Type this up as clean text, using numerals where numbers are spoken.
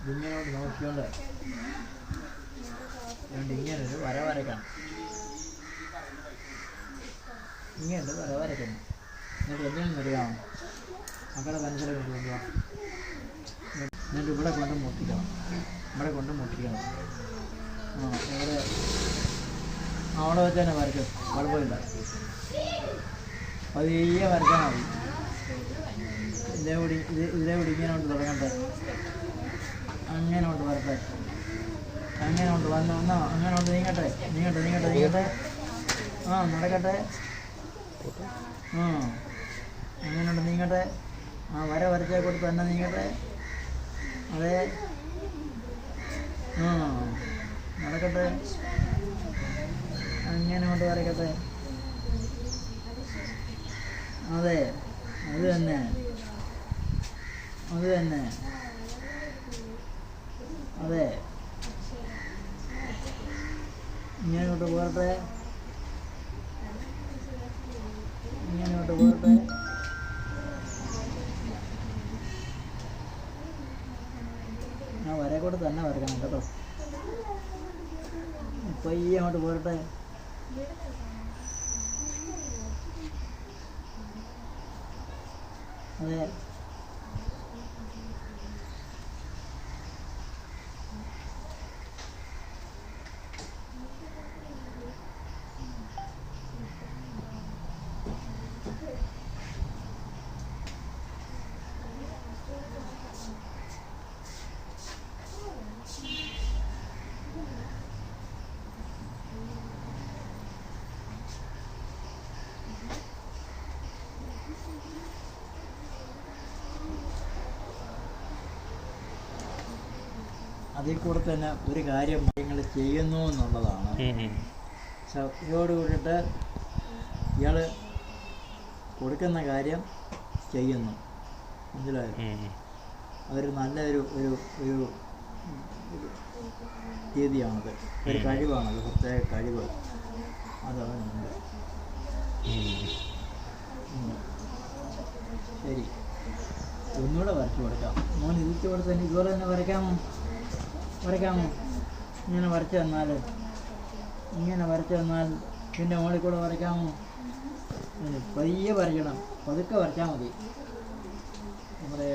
ഇതിങ്ങനോട്ട് നോക്കിക്കൊണ്ട് ഇങ്ങനൊരു വര വരയ്ക്കണം. ഇങ്ങനൊരു വര വരയ്ക്കണം. എന്നിട്ട് എന്തെങ്കിലും അറിയാമോ? മക്കളെ പെൻസിൽ കൊണ്ടുപോകുക. എന്നിട്ട് ഇവിടെ കൊണ്ട് മുട്ടിക്കണം. ഇവിടെ കൊണ്ട് മുട്ടിക്കണം. ഇവിടെ അവിടെ വെച്ച് തന്നെ വരയ്ക്കും. കുഴപ്പമില്ല. പതിയെ വരയ്ക്കാൻ മതി. ഇതേകൂടി ഇങ്ങനെ കൊണ്ട് തുടങ്ങട്ടെ. അങ്ങനെ കൊണ്ട് വരട്ടെ. അങ്ങനെ കൊണ്ട് വന്നോ അങ്ങനെ കൊണ്ട് നീങ്ങട്ടെ. നടക്കട്ടെ. അങ്ങനെ കൊണ്ട് നീങ്ങട്ടെ. വര വരച്ചേ കൊടുത്ത് തന്നെ നീങ്ങട്ടെ. അതെ. നടക്കട്ടെ. അങ്ങനെ കൊണ്ട് വരയ്ക്കട്ടെ. അതെ, അത് തന്നെ. അതെ, ഇങ്ങോട്ട് പോരട്ടെ. വരെ കൂടെ തന്നെ വരക്കണം കേട്ടോ. പയ്യെ അങ്ങോട്ട് പോരട്ടെ. അതെ, അതിൽ കൂടെ തന്നെ ഒരു കാര്യം നിങ്ങൾ ചെയ്യുന്നു എന്നുള്ളതാണ്. ശ്രദ്ധയോട് കൂടിയിട്ട് ഇയാൾ കൊടുക്കുന്ന കാര്യം ചെയ്യുന്നു. മനസ്സിലായോ? അതൊരു നല്ലൊരു ഒരു ഒരു രീതിയാണത്. ഒരു കഴിവാണത്. പ്രത്യേക കഴിവ്. അതാണ് നമ്മൾ. ശരി, ഒന്നുകൂടെ വരച്ചു കൊടുക്കാം. മോൻ ഇതിച്ച് കൊടുത്ത് തന്നെ ഇതുപോലെ തന്നെ വരയ്ക്കാമോ? ഇങ്ങനെ വരച്ച് തന്നാൽ പിന്നെ മുകളിൽ കൂടെ വരയ്ക്കാമോ? പയ്യെ വരയ്ക്കണം. പതുക്കെ വരച്ചാൽ മതി. നമ്മുടെ